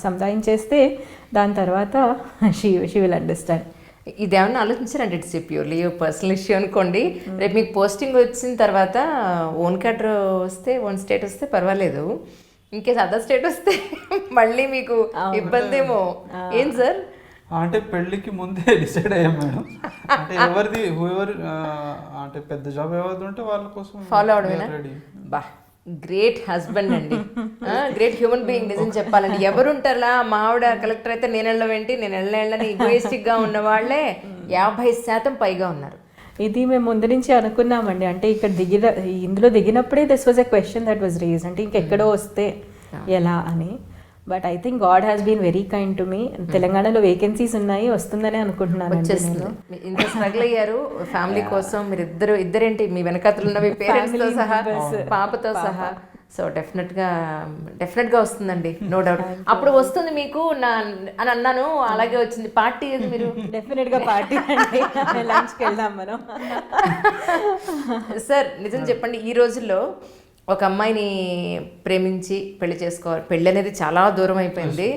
సంధాయించేస్తే దాని తర్వాత షీ విల్ అండర్స్టాండ్. ఇదేమన్నా ఆలోచించారంటే ఇట్స్ ప్యూర్లీ పర్సనల్ ఇష్యూ అనుకోండి. రేపు మీకు పోస్టింగ్ వచ్చిన తర్వాత ఓన్ క్యాటర్ వస్తే, ఓన్ స్టేట్ వస్తే పర్వాలేదు, ఇంకేస్ అదర్ స్టేట్ వస్తే మళ్ళీ మీకు ఇబ్బంది ఏమో. ఏం సార్ అంటే పెళ్ళికి ముందే డిసైడ్ అయ్యాం మేడం. అంటే ఎవరిది అంటే పెద్ద జాబ్ ఎవరిది ఉంటే వాళ్ళ కోసం ఫాలో అవడమేనా? బా గ్రేట్ హస్బెండ్ అండి, గ్రేట్ హ్యూమన్ బీయింగ్. నిజం చెప్పాలండి, ఎవరుంటారా మా ఆవిడ కలెక్టర్ అయితే నేను వెళ్ళవేంటి, నేను వెళ్ళని ఈగోయిస్టిక్గా ఉన్న వాళ్ళే 50% పైగా ఉన్నారు. ఇది మేము ముందు నుంచి అనుకున్నామండి. అంటే ఇక్కడ ఇందులో దిగినప్పుడే this was a question that was raise, అంటే ఇంకెక్కడో వస్తే ఎలా అని. But I think God has been very kind to me. తెలంగాణలో వేకెన్సీస్ ఉన్నాయి, వస్తుందని అనుకుంటున్నాను. ఇంత స్ట్రగుల్ అయ్యారు ఫ్యామిలీ కోసం. మీరు ఇద్దరేంటి మీ వెనకాతలు ఉన్న మీ పేరెంట్స్తో సహా, పాపతో సహా. సో డెఫినెట్గా వస్తుందండి, నో డౌట్. అప్పుడు వస్తుంది మీకు అని అన్నాను, అలాగే వచ్చింది. పార్టీ ఏది మీరు? డెఫినెట్గా పార్టీ అండి, లంచ్కి వెళ్దాం మనం. సార్ నిజం చెప్పండి, ఈ రోజుల్లో ఒక అమ్మాయిని ప్రేమించి పెళ్లి చేసుకోవాలి, పెళ్ళి అనేది చాలా దూరం అయిపోయింది.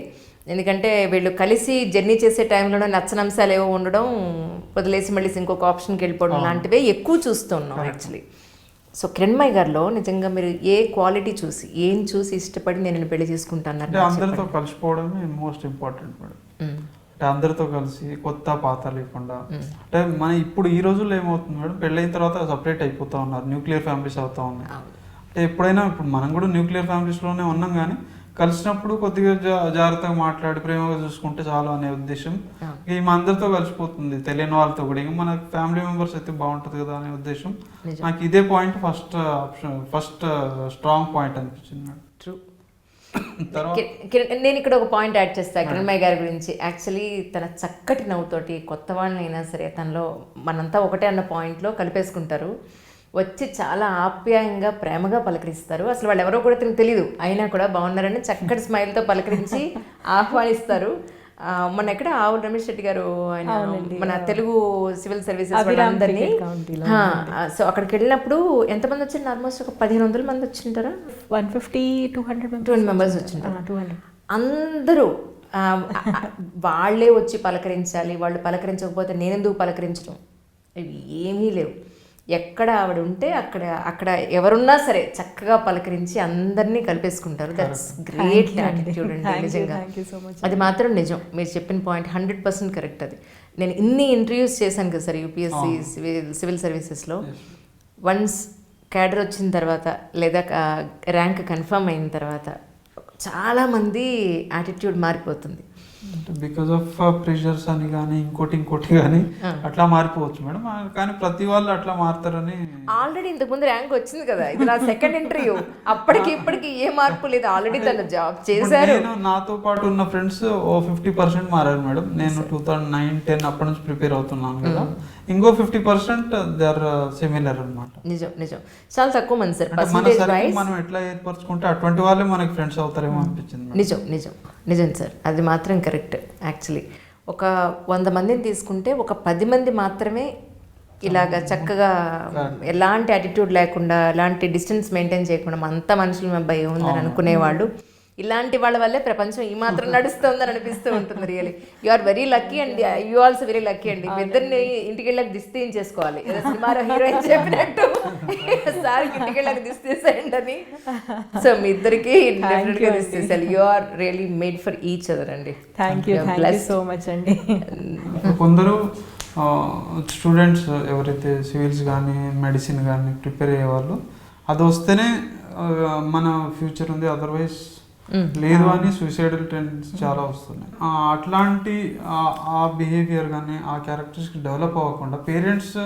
ఎందుకంటే వీళ్ళు కలిసి జర్నీ చేసే టైంలోనే నచ్చనంశాలు ఏవో ఉండడం, వదిలేసి మళ్ళీ ఇంకొక ఆప్షన్కి వెళ్ళిపోవడం లాంటివే ఎక్కువ చూస్తున్నాం యాక్చువల్లీ. సో కిరణ్మయ్య గారిలో నిజంగా మీరు ఏ క్వాలిటీ చూసి, ఏం చూసి ఇష్టపడి నేను పెళ్లి చేసుకుంటాను? అందరితో కలిసిపోవడమే మోస్ట్ ఇంపార్టెంట్ మేడం. అంటే అందరితో కలిసి కొత్త పాత లేకుండా. అంటే మన ఇప్పుడు ఈ రోజుల్లో ఏమవుతుంది మేడం, పెళ్ళైన తర్వాత సపరేట్ అయిపోతా ఉన్నారు, న్యూక్లియర్ ఫ్యామిలీస్ అవుతా ఉన్నాయి. అంటే ఎప్పుడైనా ఇప్పుడు మనం కూడా న్యూక్లియర్ ఫ్యామిలీస్లోనే ఉన్నాం, కానీ కలిసినప్పుడు కొద్దిగా జాగ్రత్తగా మాట్లాడి ప్రేమగా చూసుకుంటే చాలు అనే ఉద్దేశం. ఈమె అందరితో కలిసిపోతుంది, తెలియని వాళ్ళతో కూడా, ఇంకా మన ఫ్యామిలీ మెంబర్స్ అయితే బాగుంటుంది కదా అనే ఉద్దేశం. నాకు ఇదే పాయింట్ ఫస్ట్ స్ట్రాంగ్ పాయింట్ అనిపించింది మేడం. ట్రూ. నేను ఇక్కడ ఒక పాయింట్ యాడ్ చేస్తాను కిరణ్మయ్య గారి గురించి. యాక్చువల్లీ తన చక్కటి నవ్వుతోటి కొత్త వాళ్ళనైనా సరే తనలో మనంతా ఒకటే అన్న పాయింట్లో కలిపేసుకుంటారు. వచ్చి చాలా ఆప్యాయంగా ప్రేమగా పలకరిస్తారు. అసలు వాళ్ళు ఎవరో కూడా తనకు తెలియదు, అయినా కూడా బాగున్నారని చక్కటి స్మైల్తో పలకరించి ఆహ్వానిస్తారు. మన ఎక్కడ ఆవుల రమేష్ రెడ్డి గారు, ఆయన మన తెలుగు సివిల్ సర్వీసెస్ వాళ్ళందరినీ. సో అక్కడికి వెళ్ళినప్పుడు ఎంతమంది వచ్చారు? ఆల్మోస్ట్ ఒక 1500 మంది వచ్చింటారా? 150-200 మెంబర్స్ వచ్చింటారు. అందరూ వాళ్ళే వచ్చి పలకరించాలి, వాళ్ళు పలకరించకపోతే నేనెందుకు పలకరించడం, ఇవి ఏమీ లేవు. ఎక్కడ ఆవిడ ఉంటే అక్కడ ఎవరున్నా సరే చక్కగా పలకరించి అందరినీ కలిపేసుకుంటారు. దట్స్ గ్రేట్ యాటిట్యూడ్ అండి నిజంగా. అది మాత్రం నిజం, మీరు చెప్పిన పాయింట్ 100% కరెక్ట్. అది నేను ఇన్ని ఇంటర్వ్యూస్ చేశాను కదా సార్ యూపీఎస్సీ సివిల్ సర్వీసెస్లో. వన్స్ క్యాడర్ వచ్చిన తర్వాత లేదా ర్యాంక్ కన్ఫర్మ్ అయిన తర్వాత చాలామంది యాటిట్యూడ్ మారిపోతుంది. బికాస్ ఆఫ్ ప్రెషర్స్ అని కానీ ఇంకోటి కానీ అట్లా మారిపోవచ్చు మేడం. కానీ ప్రతి వాళ్ళు అట్లా మారుతారని ఆల్రెడీ ఇంతకుముందు ర్యాంక్ వచ్చింది కదా, ఇది నా సెకండ్ ఇంటర్వ్యూ. అప్పటికి ఇప్పటికి ఏ మార్పు లేదు, ఆల్రెడీ తను జాబ్ చేశారు. నాతో పాటు ఉన్న ఫ్రెండ్స్ 50% మారారు మేడం. నేను 2009-10 అప్పటి నుంచి ప్రిపేర్ అవుతున్నాను కదా, ఇంకో 50% దే ఆర్ సిమిలర్ అనమాట. నిజం చాలా తక్కువ మంది సార్. మనం ఎట్లా ఏర్పరచుకుంటే అటువంటి వాళ్ళే మనకి ఫ్రెండ్స్ అవుతారేమో అనిపించింది. నిజం సార్, అది మాత్రం కరెక్ట్. యాక్చువల్లీ ఒక 100 మందిని తీసుకుంటే ఒక 10 మంది మాత్రమే ఇలాగ చక్కగా ఎలాంటి యాటిట్యూడ్ లేకుండా, ఎలాంటి డిస్టెన్స్ మెయింటైన్ చేయకుండా అంత మనుషుల భయం ఉందని అనుకునేవాళ్ళు. ఇలాంటి వాళ్ళ వల్లే ప్రపంచం ఈ మాత్రం నడుస్తుందని అనిపిస్తూ ఉంటుంది. Really you are very lucky and you also very lucky అండి. మీ ఇద్దరిని ఇంటికి వెళ్ళక దిష్టి తీయించేసుకోవాలి. ఏదో సినిమాలో హీరోయిన్ చెప్పినట్టు సార్ ఇంటికి వెళ్ళక దిష్టి తీసేయండి అని. సో మీ ఇద్దరికి డెఫినెట్గా దిష్టి తీసేయాలి. You are really made for each other అండి. థ్యాంక్ యూ సో మచ్ అండి. కొందరు స్టూడెంట్స్ ఎవరైతే సివిల్స్ కానీ మెడిసిన్ కానీ ప్రిపేర్ అయ్యేవాళ్ళు, అది వస్తేనే మన ఫ్యూచర్ ఉంది, అదర్వైజ్ లేదు అని సూసైడల్ టెండెన్సీ చాలా వస్తున్నాయి. అట్లాంటి ఆ బిహేవియర్ కానీ ఆ క్యారెక్టర్స్ డెవలప్ అవ్వకుండా పేరెంట్స్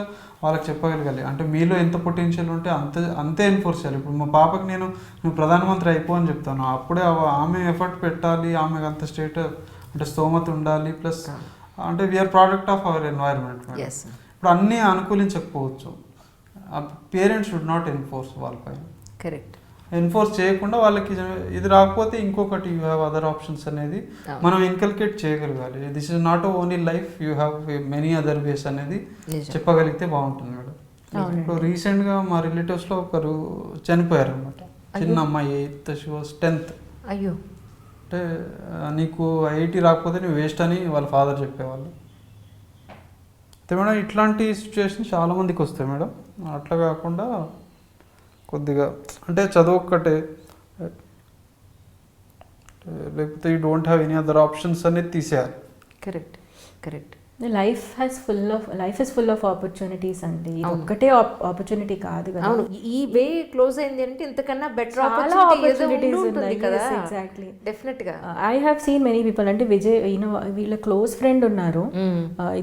వాళ్ళకి చెప్పగలగాలి. అంటే మీలో ఎంత పొటెన్షియల్ ఉంటే అంతే ఎన్ఫోర్స్ చేయాలి. ఇప్పుడు మా పాపకి నేను ప్రధానమంత్రి అయిపో అని చెప్తాను, అప్పుడే ఆమె ఎఫర్ట్ పెట్టాలి, ఆమెకు అంత స్టేట్ అంటే స్తోమత ఉండాలి. ప్లస్ అంటే we are product of our environment. ఇప్పుడు అన్నీ అనుకూలించకపోవచ్చు. పేరెంట్స్ షుడ్ నాట్ ఎన్ఫోర్స్ వాళ్ళపైన. కరెక్ట్. ఎన్ఫోర్స్ చేయకుండా వాళ్ళకి ఇది రాకపోతే ఇంకొకటి యూ హ్యావ్ అదర్ ఆప్షన్స్ అనేది మనం ఇన్కల్కేట్ చేయగలగాలి. This is not only life, you have many other ways అనేది చెప్పగలిగితే బాగుంటుంది మేడం. ఇప్పుడు రీసెంట్గా మా రిలేటివ్స్లో ఒకరు చనిపోయారు అనమాట. చిన్న అమ్మాయి 8th, she was 10th. అయ్యో. అంటే నీకు IIT రాకపోతే నువ్వు వేస్ట్ అని వాళ్ళ ఫాదర్ చెప్పేవాళ్ళు. అయితే మేడం ఇట్లాంటి సిచ్యువేషన్ చాలామందికి వస్తాయి మేడం. అట్లా కాకుండా కొద్దిగా అంటే చదువు ఒక్కటే లేకపోతే you don't have any other options అనేది తీసేయాలి. Correct. Life is full of opportunities అండి. ఇది ఒక్కటే ఆపర్చునిటీ కాదు కదా. ఈ వే క్లోజ్ అయింది అంటే ఇంతకన్నా బెటర్ ఆపర్చునిటీస్ ఉన్నాయి కదా. ఎగ్జాక్ట్లీ, డెఫినెట్ గా. I have seen many people. అంటే విజయ్ వీళ్ళ క్లోజ్ ఫ్రెండ్ ఉన్నారు,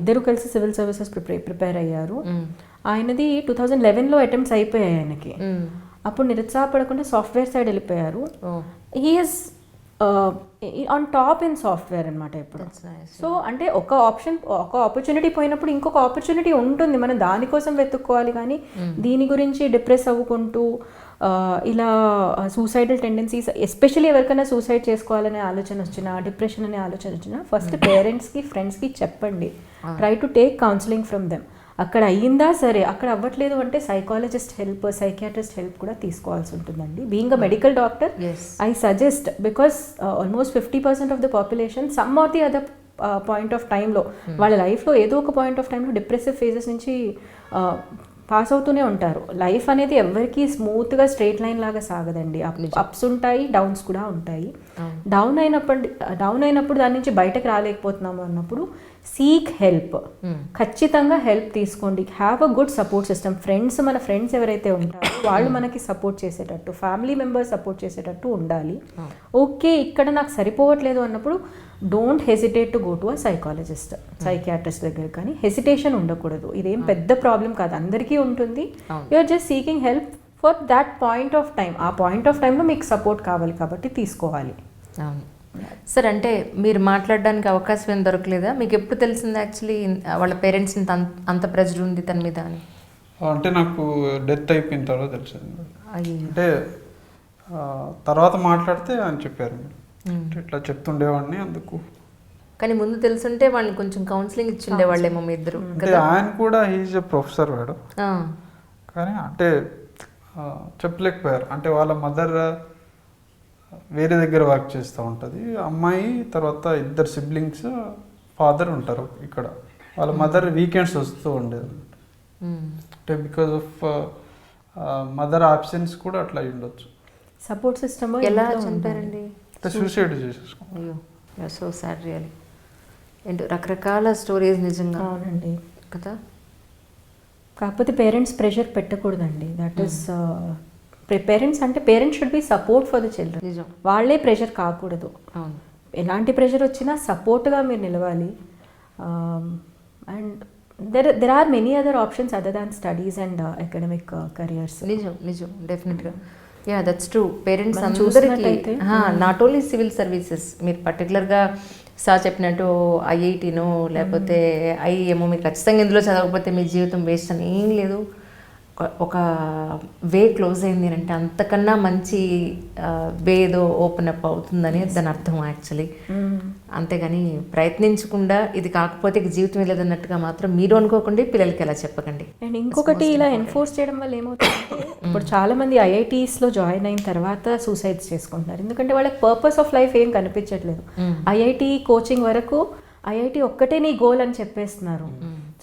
ఇద్దరు కలిసి సివిల్ సర్వీసెస్ ప్రిపేర్ అయ్యారు. ఆయనది 2011లో అటెంప్ట్స్ అయిపోయాయి ఆయనకి. అప్పుడు నిరుత్సాహపడకుండా సాఫ్ట్వేర్ సైడ్ వెళ్ళిపోయారు. He is on top in software అనమాట ఇప్పుడు. సో అంటే ఒక ఆపర్చునిటీ పోయినప్పుడు ఇంకొక ఆపర్చునిటీ ఉంటుంది, మనం దానికోసం వెతుక్కోవాలి. కానీ దీని గురించి డిప్రెస్ అవ్వుకుంటూ ఇలా సూసైడల్ టెండెన్సీస్, ఎస్పెషల్లీ ఎవరికైనా సూసైడ్ చేసుకోవాలనే ఆలోచన వచ్చినా, డిప్రెషన్ అనే ఆలోచన వచ్చినా ఫస్ట్ పేరెంట్స్కి ఫ్రెండ్స్కి చెప్పండి. Try to take counselling from them. అక్కడ అయ్యిందా సరే, అక్కడ అవ్వట్లేదు అంటే సైకాలజిస్ట్ హెల్ప్, సైకియాట్రిస్ట్ హెల్ప్ కూడా తీసుకోవాల్సి ఉంటుందండి. Being a medical doctor I suggest, because almost 50% of the population some or the other point of టైంలో, వాళ్ళ లైఫ్లో ఏదో ఒక పాయింట్ ఆఫ్ టైంలో డిప్రెసివ్ ఫేజెస్ నుంచి పాస్ అవుతూనే ఉంటారు. లైఫ్ అనేది ఎవరికి స్మూత్గా స్ట్రైట్ లైన్ లాగా సాగదండి. అప్స్ ఉంటాయి, డౌన్స్ కూడా ఉంటాయి. డౌన్ అయినప్పుడు దాని నుంచి బయటకు రాలేకపోతున్నాము అన్నప్పుడు సీక్ హెల్ప్. ఖచ్చితంగా హెల్ప్ తీసుకోండి. Have a good support system. మన ఫ్రెండ్స్ ఎవరైతే ఉంటారో వాళ్ళు మనకి సపోర్ట్ చేసేటట్టు, ఫ్యామిలీ మెంబర్స్ సపోర్ట్ చేసేటట్టు ఉండాలి. ఓకే, ఇక్కడ నాకు సరిపోవట్లేదు అన్నప్పుడు don't hesitate to go to a psychologist, psychiatrist దగ్గర. కానీ హెసిటేషన్ ఉండకూడదు. ఇదేం పెద్ద ప్రాబ్లం కాదు, అందరికీ ఉంటుంది. You are just seeking help for that point of time. ఆ పాయింట్ ఆఫ్ టైంలో మీకు సపోర్ట్ కావాలి కాబట్టి తీసుకోవాలి. అవును సార్. అంటే మీరు మాట్లాడడానికి అవకాశం ఏం దొరకలేదా? మీకు ఎప్పుడు తెలిసింది యాక్చువల్లీ వాళ్ళ పేరెంట్స్ అంత ప్రెజర్ ఉంది తన మీద అని? అంటే నాకు డెత్ అయిపోయిన తర్వాత తెలిసింది. అంటే తర్వాత మాట్లాడితే అని చెప్పారు, ఇట్లా చెప్తుండేవాడిని అందుకు. కానీ ముందు తెలుసుంటే వాళ్ళని కొంచెం కౌన్సిలింగ్ ఇచ్చిండేవాళ్ళేమో మీ ఇద్దరు. ఆయన కూడా ఈజ్ ఎ ప్రొఫెసర్ వాడు, కానీ అంటే చెప్పలేకపోయారు. అంటే వాళ్ళ మదర్ వేరే దగ్గర వర్క్ చేస్తూ ఉంటుంది, అమ్మాయి తర్వాత ఇద్దరు సిబ్లింగ్స్, ఫాదర్ ఉంటారు ఇక్కడ. వాళ్ళ మదర్ వీకెండ్స్ వస్తూ ఉండేది. అంటే బికాజ్ ఆఫ్ మదర్ ఆబ్సెన్స్ కూడా అట్లా ఉండొచ్చు. సపోర్ట్ సిస్టమ్ ఎలా చంపారండి? సూసైడ్ చేసేసుకో. అయ్యో, సో సాడ్ రియల్లీ. ఏంటో రకరకాల స్టోరీస్ నిజంగా. అవునండి కదా. కాకపోతే పేరెంట్స్ ప్రెషర్ పెట్టకూడదండి. దట్ ఈస్ పేరెంట్స్ అంటే parents should be support for the children. నిజం. వాళ్ళే ప్రెషర్ కాకూడదు. అవును. ఎలాంటి ప్రెషర్ వచ్చినా సపోర్ట్గా మీరు నిలవాలి. And there are many other options other than studies and academic careers. నిజం డెఫినెట్గా. Yeah, that's true. పేరెంట్స్ మనం అందరికీ చూసినట్టయితే, నాట్ ఓన్లీ సివిల్ సర్వీసెస్, మీరు పర్టికులర్గా సార్ చెప్పినట్టు ఐఐటీనో లేకపోతే ఐఏమో మీరు ఖచ్చితంగా ఇందులో చదవకపోతే మీ జీవితం వేస్ట్ అని ఏం లేదు. ఒక వే క్లోజ్ అయింది అంటే అంతకన్నా మంచి వే ఏదో ఓపెన్ అప్ అవుతుందని దాని అర్థం యాక్చువల్లీ. అంతేగాని ప్రయత్నించకుండా ఇది కాకపోతే ఇక జీవితం లేదన్నట్టుగా మాత్రం మీరు అనుకోకండి, పిల్లలకి ఎలా చెప్పకండి. అండ్ ఇంకొకటి ఇలా ఎన్ఫోర్స్ చేయడం వల్ల ఏమవుతుందంటే ఇప్పుడు చాలా మంది ఐఐటీస్లో జాయిన్ అయిన తర్వాత సూసైడ్స్ చేసుకుంటున్నారు. ఎందుకంటే వాళ్ళకి పర్పస్ ఆఫ్ లైఫ్ ఏం కనిపించట్లేదు. ఐఐటి కోచింగ్ వరకు ఐఐటి ఒక్కటే నీ గోల్ అని చెప్పేస్తున్నారు.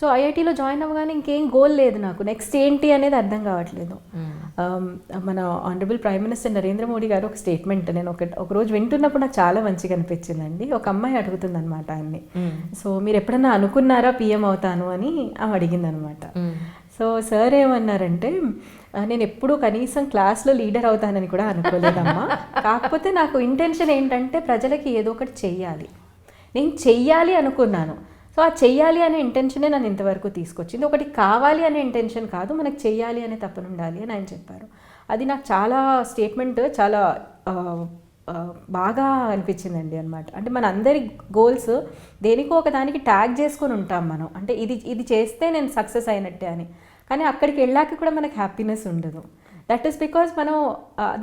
సో ఐఐటీలో జాయిన్ అవ్వగానే ఇంకేం గోల్ లేదు, నాకు నెక్స్ట్ ఏంటి అనేది అర్థం కావట్లేదు. మన honourable prime minister Narendra Modi గారు ఒక స్టేట్మెంట్ నేను ఒక రోజు వింటున్నప్పుడు నాకు చాలా మంచిగా అనిపించిందండి. ఒక అమ్మాయి అడుగుతుంది అనమాట ఆయన్ని, సో మీరు ఎప్పుడన్నా అనుకున్నారా పిఎం అవుతాను అని ఆమె అడిగింది అనమాట. సో సార్ ఏమన్నారంటే, నేను ఎప్పుడూ కనీసం క్లాస్లో లీడర్ అవుతానని కూడా అనుకోలేదమ్మా, కాకపోతే నాకు ఇంటెన్షన్ ఏంటంటే ప్రజలకి ఏదో ఒకటి చెయ్యాలి, నేను చెయ్యాలి అనుకున్నాను. సో ఆ చెయ్యాలి అనే ఇంటెన్షనే నన్ను ఇంతవరకు తీసుకొచ్చింది. ఒకటి కావాలి అనే ఇంటెన్షన్ కాదు, మనకు చెయ్యాలి అనే తపన ఉండాలి అని ఆయన చెప్పారు. అది నాకు చాలా స్టేట్మెంట్ చాలా బాగా అనిపించిందండి అనమాట. అంటే మన అందరి గోల్స్ దేనికో ఒక దానికి ట్యాగ్ చేసుకొని ఉంటాం మనం, అంటే ఇది చేస్తే నేను సక్సెస్ అయినట్టే అని. కానీ అక్కడికి వెళ్ళాక కూడా మనకు హ్యాపీనెస్ ఉండదు. దట్ ఈస్ బికాజ్ మనం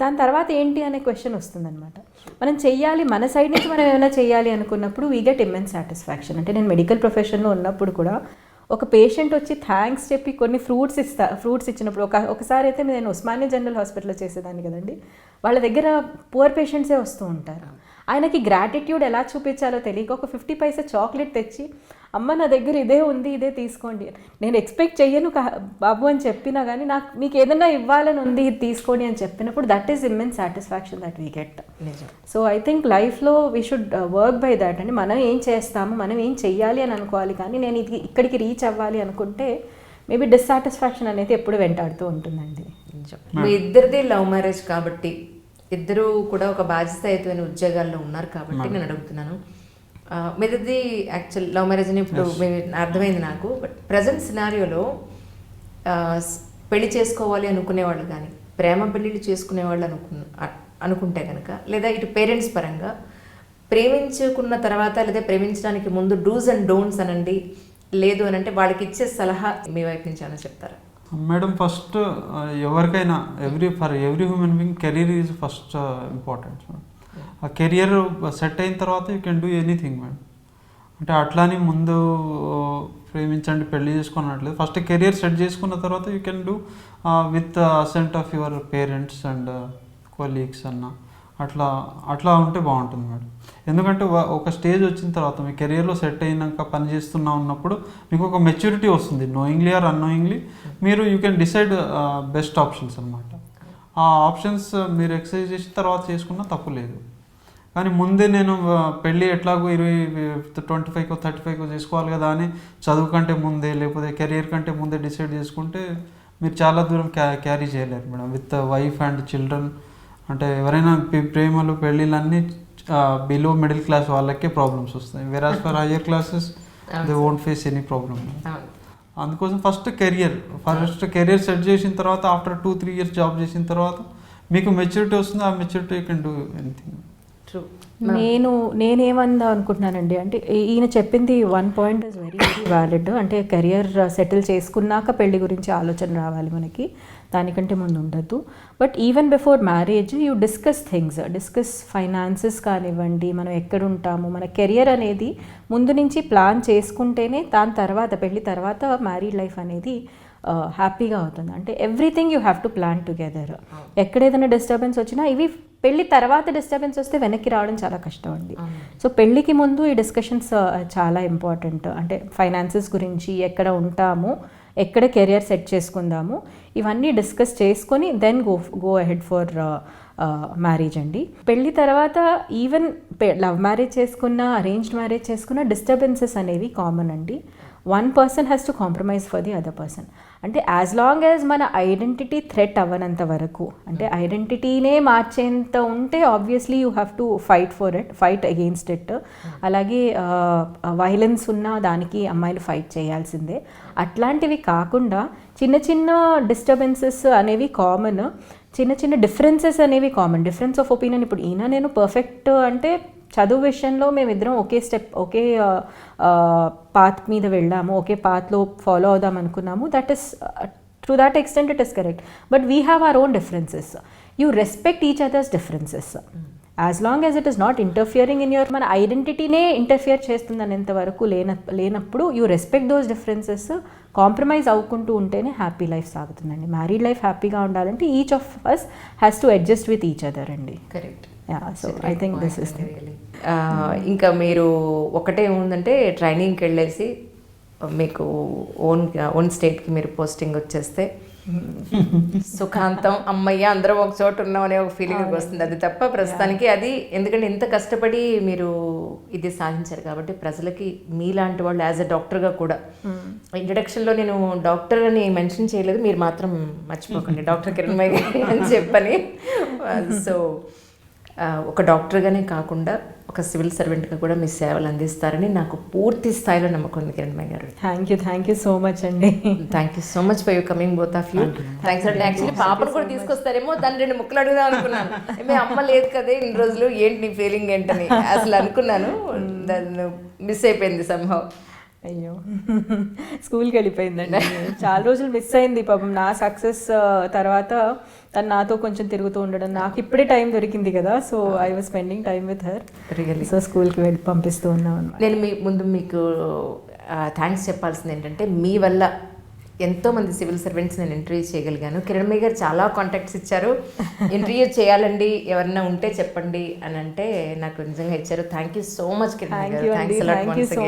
దాని తర్వాత ఏంటి అనే క్వశ్చన్ వస్తుందన్నమాట. మనం చెయ్యాలి, మన సైడ్ నుంచి మనం ఏమైనా చెయ్యాలి అనుకున్నప్పుడు వీ గెట్ ఇమ్మెన్స్ సాటిస్ఫాక్షన్. అంటే నేను మెడికల్ ప్రొఫెషన్లో ఉన్నప్పుడు కూడా ఒక పేషెంట్ వచ్చి థ్యాంక్స్ చెప్పి కొన్ని ఫ్రూట్స్ ఇచ్చినప్పుడు ఒకసారి అయితే నేను ఉస్మానియా జనరల్ హాస్పిటల్లో చేసేదాన్ని కదండి, వాళ్ళ దగ్గర పువర్ పేషెంట్సే వస్తూ ఉంటారు. ఆయనకి గ్రాటిట్యూడ్ ఎలా చూపించాలో తెలియక ఒక 50 పైసా చాక్లెట్ తెచ్చి, అమ్మ నా దగ్గర ఇదే ఉంది, ఇదే తీసుకోండి, నేను ఎక్స్పెక్ట్ చెయ్యను బాబు అని చెప్పినా కానీ మీకు ఏదైనా ఇవ్వాలని ఉంది, ఇది తీసుకోండి అని చెప్పినప్పుడు that is immense satisfaction that we get. So I think లైఫ్లో we should work by that. అంటే మనం ఏం చేస్తాము, మనం ఏం చెయ్యాలి అని అనుకోవాలి. కానీ నేను ఇక్కడికి రీచ్ అవ్వాలి అనుకుంటే మేబీ డిస్సాటిస్ఫాక్షన్ అనేది ఎప్పుడు వెంటాడుతూ ఉంటుందండి. మీ ఇద్దరిది లవ్ మ్యారేజ్ కాబట్టి, ఇద్దరు కూడా ఒక బాధ్యతాయుతమైన ఉద్యోగాల్లో ఉన్నారు కాబట్టి నేను అడుగుతున్నాను. మీది యాక్చువల్ లవ్ మ్యారేజ్ అని ఇప్పుడు అర్థమైంది నాకు. బట్ ప్రజెంట్ సినారియోలో పెళ్లి చేసుకోవాలి అనుకునేవాళ్ళు కానీ, ప్రేమ పెళ్ళిళ్ళు చేసుకునేవాళ్ళు అనుకుంటే కనుక, లేదా ఇటు పేరెంట్స్ పరంగా ప్రేమించుకున్న తర్వాత లేదా ప్రేమించడానికి ముందు డూస్ అండ్ డోంట్స్ అనండి, లేదు అని అంటే వాళ్ళకి ఇచ్చే సలహా మీ వైపు నుంచి అని చెప్తారా? మేడం, ఫస్ట్ ఎవరికైనా for every human being career is first important. ఆ కెరియర్ సెట్ అయిన తర్వాత you can do anything madam. అంటే అట్లానే ముందు ప్రేమించండి పెళ్లి చేసుకున్నట్లేదు, ఫస్ట్ కెరియర్ సెట్ చేసుకున్న తర్వాత you can do with assent of your parents and colleagues అట్లా ఉంటే బాగుంటుంది మేడం. ఎందుకంటే ఒక స్టేజ్ వచ్చిన తర్వాత మీ కెరియర్లో సెట్ అయినాక పని చేస్తున్నా ఉన్నప్పుడు మీకు ఒక మెచ్యూరిటీ వస్తుంది. నోయింగ్లీ ఆర్ అన్నోయింగ్లీ మీరు you can decide best options అనమాట. ఆ ఆప్షన్స్ మీరు ఎక్సర్సైజ్ చేసిన తర్వాత చేసుకున్నా తప్పు లేదు. కానీ ముందే నేను పెళ్ళి ఎట్లాగో 25కో 35కో చేసుకోవాలి కదా అని చదువు కంటే ముందే లేకపోతే కెరియర్ కంటే ముందే డిసైడ్ చేసుకుంటే మీరు చాలా దూరం క్యారీ చేయలేరు madam with wife and children. అంటే ఎవరైనా ప్రేమలు పెళ్ళిళ్ళన్నీ బిలో మిడిల్ క్లాస్ వాళ్ళకే ప్రాబ్లమ్స్ వస్తాయి. వెరాజ్ for higher classes they won't face any problem. అందుకోసం ఫస్ట్ కెరియర్ సెట్ చేసిన తర్వాత ఆఫ్టర్ 2-3 years జాబ్ చేసిన తర్వాత మీకు మెచ్యూరిటీ వస్తుంది. ఆ maturity you can do anything. నేనేమందా అనుకుంటున్నానండి, అంటే ఈయన చెప్పింది 1 point is very very valid. అంటే కెరియర్ సెటిల్ చేసుకున్నాక పెళ్లి గురించి ఆలోచన రావాలి మనకి, దానికంటే ముందు ఉండద్దు. But even before marriage you discuss finances కానివ్వండి, మనం ఎక్కడ ఉంటాము, మన కెరియర్ అనేది ముందు నుంచి ప్లాన్ చేసుకుంటేనే దాని తర్వాత పెళ్లి తర్వాత మ్యారీడ్ లైఫ్ అనేది హ్యాపీగా అవుతుంది. అంటే everything you have to plan together. ఎక్కడ ఏదైనా డిస్టర్బెన్స్ వచ్చినా ఇవి పెళ్లి తర్వాత డిస్టర్బెన్స్ వస్తే వెనక్కి రావడం చాలా కష్టం అండి. సో పెళ్ళికి ముందు ఈ డిస్కషన్స్ చాలా ఇంపార్టెంట్. అంటే ఫైనాన్సెస్ గురించి, ఎక్కడ ఉంటాము, ఎక్కడ కెరియర్ సెట్ చేసుకుందాము, ఇవన్నీ డిస్కస్ చేసుకొని then go ahead for marriage అండి. పెళ్ళి తర్వాత ఈవెన్ లవ్ మ్యారేజ్ చేసుకున్న, అరేంజ్డ్ మ్యారేజ్ చేసుకున్న డిస్టర్బెన్సెస్ అనేవి కామన్ అండి. 1 person has to compromise for the other person. అంటే యాజ్ లాంగ్ యాజ్ మన ఐడెంటిటీ థ్రెట్ అవ్వనంత వరకు, అంటే ఐడెంటిటీనే మార్చేంత ఉంటే obviously you have to fight against it. అలాగే వైలెన్స్ ఉన్నా దానికి అమ్మాయిలు ఫైట్ చేయాల్సిందే. అట్లాంటివి కాకుండా చిన్న చిన్న డిస్టర్బెన్సెస్ అనేవి కామన్, చిన్న చిన్న డిఫరెన్సెస్ అనేవి కామన్. డిఫరెన్స్ ఆఫ్ ఒపీనియన్, ఇప్పుడు ఈయన నేను పర్ఫెక్ట్ అంటే చదువు విషయంలో మేమిద్దరం ఒకే పాత్ మీద వెళ్ళాము, ఒకే పాత్లో ఫాలో అవుదాం అనుకున్నాము. That is to that extent it is correct. But we have our own differences. You respect each others differences as long as it is not interfering in your, మన ఐడెంటిటీనే ఇంటర్ఫియర్ చేస్తుందనేంత వరకు లేనప్పుడు you respect those differences, compromise అవ్వకుంటూ ఉంటేనే హ్యాపీ లైఫ్ సాగుతుందండి. మ్యారీడ్ లైఫ్ హ్యాపీగా ఉండాలంటే each of us has to adjust with each other అండి. Correct. So I think this is ఇంకా మీరు ఒకటే ఉందంటే ట్రైనింగ్కి వెళ్ళేసి మీకు ఓన్ స్టేట్కి మీరు పోస్టింగ్ వచ్చేస్తే సుఖాంతం, అమ్మయ్య అందరం ఒక చోట ఉన్నాం అనే ఒక ఫీలింగ్ వస్తుంది. అది తప్ప ప్రస్తుతానికి అది, ఎందుకంటే ఇంత కష్టపడి మీరు ఇది సాధించారు కాబట్టి ప్రజలకి మీలాంటి వాళ్ళు యాజ్ అ డాక్టర్గా కూడా, ఇంట్రడక్షన్లో నేను డాక్టర్ అని మెన్షన్ చేయలేదు, మీరు మాత్రం మర్చిపోకండి డాక్టర్ కిరణ్మయి గారి అని చెప్పని. సో ఒక డాక్టర్గానే కాకుండా ఒక సివిల్ సర్వెంట్గా కూడా మీ సేవలు అందిస్తారని నాకు పూర్తి స్థాయిలో నమ్మకం ఉంది కిరణ్మయి గారు. థ్యాంక్ యూ సో మచ్ అండి. Thank you so much for you coming both of you. Thanks అండి. యాక్చువల్లీ పాపను కూడా తీసుకొస్తారేమో, దాన్ని 2 ముక్కలు అడుగుదాం అనుకున్నాను. మీ అమ్మ లేదు కదే ఇన్ని రోజులు, ఏంటి నీ ఫీలింగ్ ఏంటని అసలు అనుకున్నాను. దాన్ని మిస్ అయిపోయింది సంహవ్. అయ్యో, స్కూల్కి వెళ్ళిపోయిందండి. చాలా రోజులు మిస్ అయింది పాపం. నా సక్సెస్ తర్వాత తను నాతో కొంచెం తిరుగుతూ ఉండడం, నాకు ఇప్పుడే టైం దొరికింది కదా, so I was spending time with her. So స్కూల్కి వెళ్ళి పంపిస్తూ ఉన్నాం అన్నమాట. నేను మీకు థ్యాంక్స్ చెప్పాల్సింది ఏంటంటే, మీ వల్ల ఎంతోమంది సివిల్ సర్వెంట్స్ నేను ఇంటర్వ్యూ చేయగలిగాను. కిరణ్మయి గారు చాలా కాంటాక్ట్స్ ఇచ్చారు, ఇంటర్వ్యూ చేయాలండి ఎవరన్నా ఉంటే చెప్పండి అని అంటే నాకు నిజంగా ఇచ్చారు. Thank you so much Kiranmayi గారు. Thanks a lot once again.